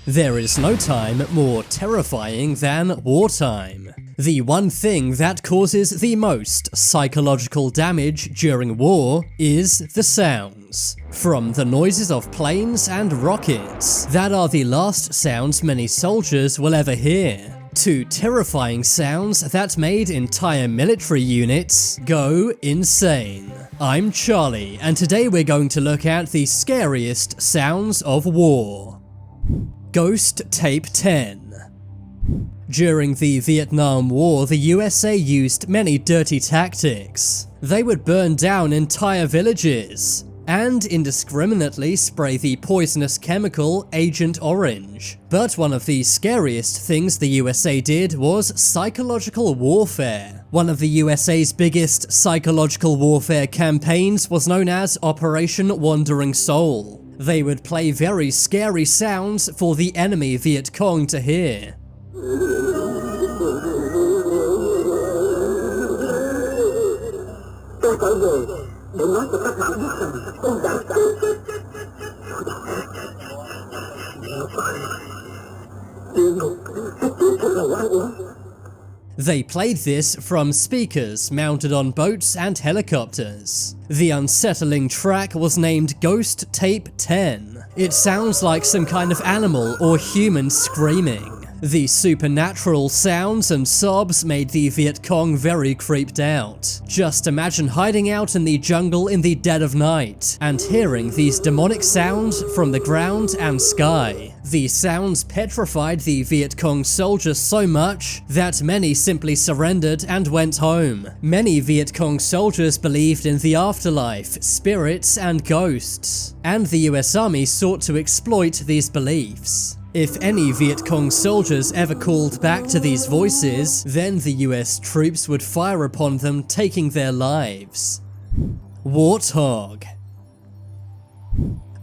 There is no time more terrifying than wartime. The one thing that causes the most psychological damage during war is the sounds. From the noises of planes and rockets, that are the last sounds many soldiers will ever hear, to terrifying sounds that made entire military units go insane. I'm Charlie, and today we're going to look at the scariest sounds of war. Ghost Tape 10. During the Vietnam War, the USA used many dirty tactics. They would burn down entire villages and indiscriminately spray the poisonous chemical Agent Orange. But one of the scariest things the USA did was psychological warfare. One of the USA's biggest psychological warfare campaigns was known as Operation Wandering Soul. They would play very scary sounds for the enemy Viet Cong to hear. They played this from speakers mounted on boats and helicopters. The unsettling track was named Ghost Tape 10. It sounds like some kind of animal or human screaming. The supernatural sounds and sobs made the Viet Cong very creeped out. Just imagine hiding out in the jungle in the dead of night and hearing these demonic sounds from the ground and sky. The sounds petrified the Viet Cong soldiers so much that many simply surrendered and went home. Many Viet Cong soldiers believed in the afterlife, spirits, and ghosts, and the US Army sought to exploit these beliefs. If any Viet Cong soldiers ever called back to these voices, then the US troops would fire upon them, taking their lives. Warthog.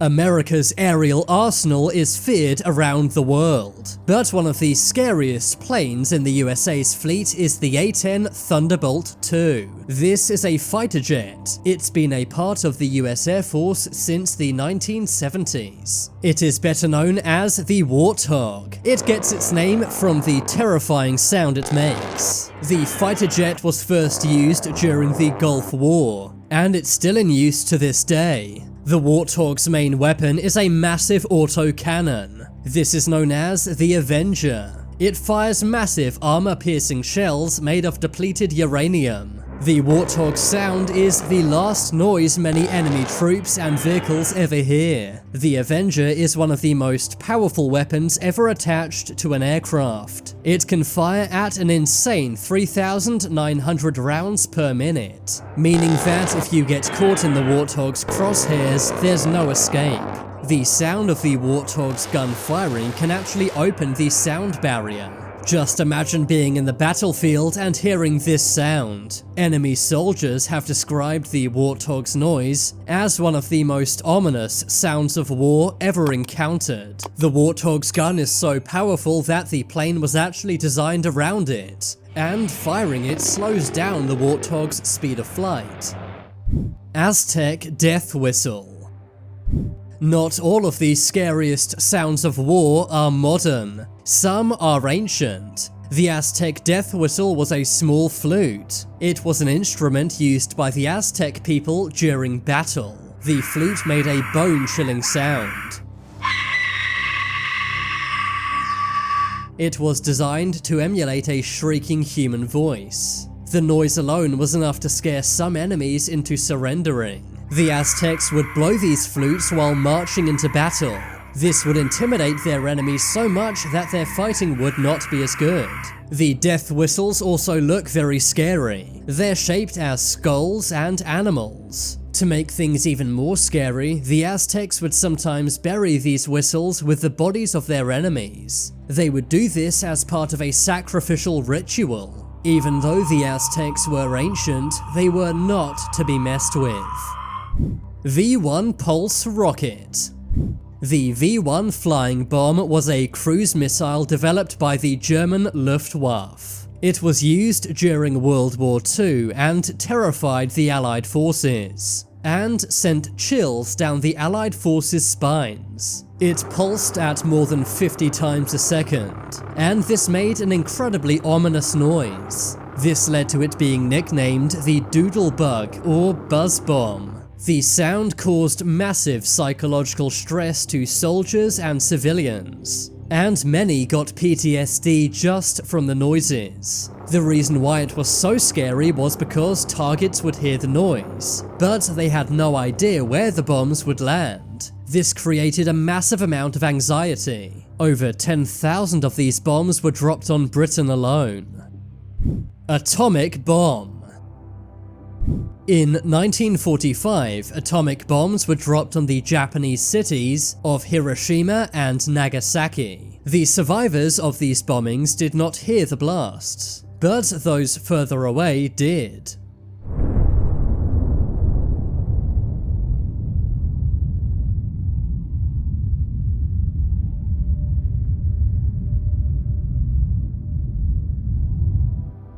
America's aerial arsenal is feared around the world, but one of the scariest planes in the USA's fleet is the A-10 Thunderbolt II. This is a fighter jet. It's been a part of the US Air Force since the 1970s. It is better known as the Warthog. It gets its name from the terrifying sound it makes. The fighter jet was first used during the Gulf War, and it's still in use to this day. The Warthog's main weapon is a massive autocannon. This is known as the Avenger. It fires massive armor-piercing shells made of depleted uranium. The Warthog's sound is the last noise many enemy troops and vehicles ever hear. The Avenger is one of the most powerful weapons ever attached to an aircraft. It can fire at an insane 3,900 rounds per minute, meaning that if you get caught in the Warthog's crosshairs, there's no escape. The sound of the Warthog's gun firing can actually open the sound barrier. Just imagine being in the battlefield and hearing this sound. Enemy soldiers have described the Warthog's noise as one of the most ominous sounds of war ever encountered. The Warthog's gun is so powerful that the plane was actually designed around it, and firing it slows down the Warthog's speed of flight. Aztec Death Whistle. Not all of the scariest sounds of war are modern. Some are ancient. The Aztec death whistle was a small flute. It was an instrument used by the Aztec people during battle. The flute made a bone-chilling sound. It was designed to emulate a shrieking human voice. The noise alone was enough to scare some enemies into surrendering. The Aztecs would blow these flutes while marching into battle. This would intimidate their enemies so much that their fighting would not be as good. The death whistles also look very scary. They're shaped as skulls and animals. To make things even more scary, the Aztecs would sometimes bury these whistles with the bodies of their enemies. They would do this as part of a sacrificial ritual. Even though the Aztecs were ancient, they were not to be messed with. V-1 Pulse Rocket. The V-1 flying bomb was a cruise missile developed by the German Luftwaffe. It was used during World War II and terrified the Allied forces. and sent chills down the Allied forces' spines. It pulsed at more than 50 times a second, and this made an incredibly ominous noise. This led to it being nicknamed the Doodle Bug or Buzz Bomb. The sound caused massive psychological stress to soldiers and civilians, and many got PTSD just from the noises. The reason why it was so scary was because targets would hear the noise, but they had no idea where the bombs would land. This created a massive amount of anxiety. Over 10,000 of these bombs were dropped on Britain alone. Atomic bomb. In 1945, atomic bombs were dropped on the Japanese cities of Hiroshima and Nagasaki. The survivors of these bombings did not hear the blasts, but those further away did.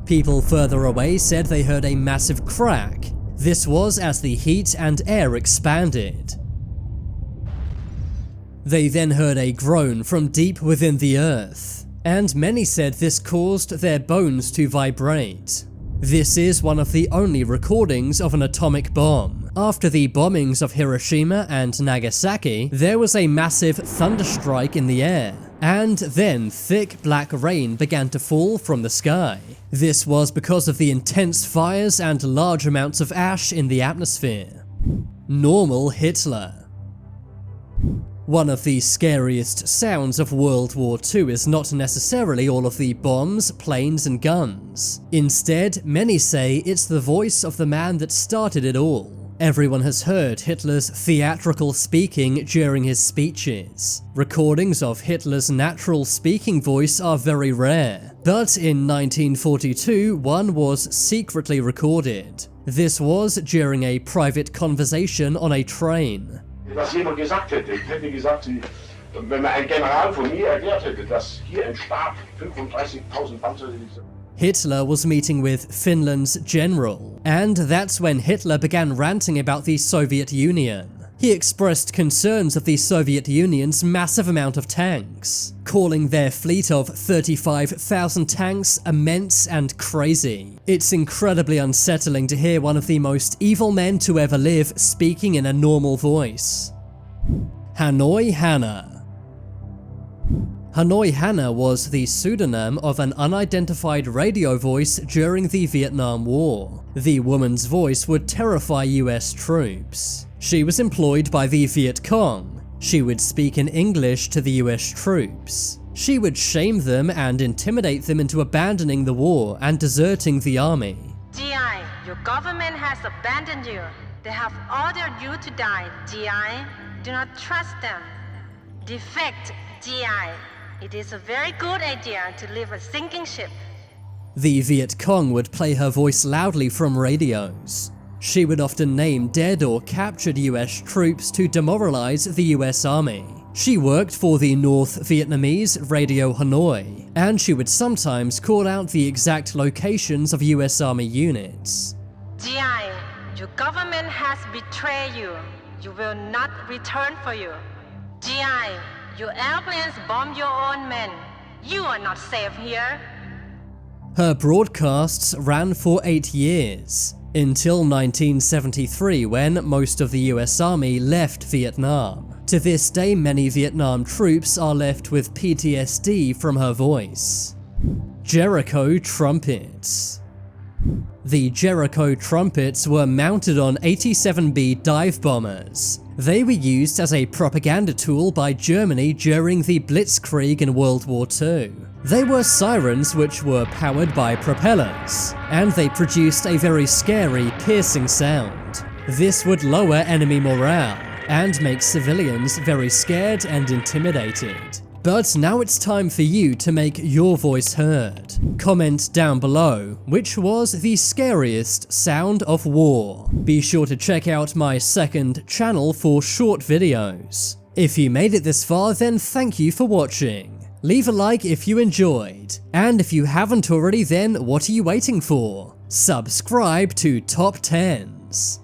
People further away said they heard a massive crack. This was as the heat and air expanded. They then heard a groan from deep within the earth, and many said this caused their bones to vibrate. This is one of the only recordings of an atomic bomb. After the bombings of Hiroshima and Nagasaki, there was a massive thunderstrike in the air, and then thick black rain began to fall from the sky. This was because of the intense fires and large amounts of ash in the atmosphere. Normal Hitler. One of the scariest sounds of World War II is not necessarily all of the bombs, planes, and guns. Instead, many say it's the voice of the man that started it all. Everyone has heard Hitler's theatrical speaking during his speeches. Recordings of Hitler's natural speaking voice are very rare, but in 1942 one was secretly recorded. This was during a private conversation on a train. Was jemand gesagt hätte, ich hätte gesagt, wenn mir ein General von mir erklärt hätte, dass hier im Stab 35.000 Panzer sind. Hitler was meeting with Finland's general, and that's when Hitler began ranting about the Soviet Union. He expressed concerns of the Soviet Union's massive amount of tanks, calling their fleet of 35,000 tanks immense and crazy. It's incredibly unsettling to hear one of the most evil men to ever live speaking in a normal voice. Hanoi Hannah. Hanoi Hannah was the pseudonym of an unidentified radio voice during the Vietnam War. The woman's voice would terrify US troops. She was employed by the Viet Cong. She would speak in English to the US troops. She would shame them and intimidate them into abandoning the war and deserting the army. GI, your government has abandoned you. They have ordered you to die. GI, do not trust them. Defect, GI. It is a very good idea to leave a sinking ship. The Viet Cong would play her voice loudly from radios. She would often name dead or captured US troops to demoralize the US Army. She worked for the North Vietnamese Radio Hanoi, and she would sometimes call out the exact locations of US Army units. GI, your government has betrayed you. You will not return for you. GI, your airplanes bomb your own men. You are not safe here. Her broadcasts ran for 8 years, until 1973 when most of the US Army left Vietnam. To this day, many Vietnam troops are left with PTSD from her voice. Jericho trumpets. The Jericho trumpets were mounted on 87B dive bombers. They were used as a propaganda tool by Germany during the Blitzkrieg in World War II. They were sirens which were powered by propellers, and they produced a very scary, piercing sound. This would lower enemy morale and make civilians very scared and intimidated. But now it's time for you to make your voice heard. Comment down below which was the scariest sound of war. Be sure to check out my second channel for short videos. If you made it this far, then thank you for watching. Leave a like if you enjoyed, and if you haven't already, then what are you waiting for? Subscribe to Top 10s.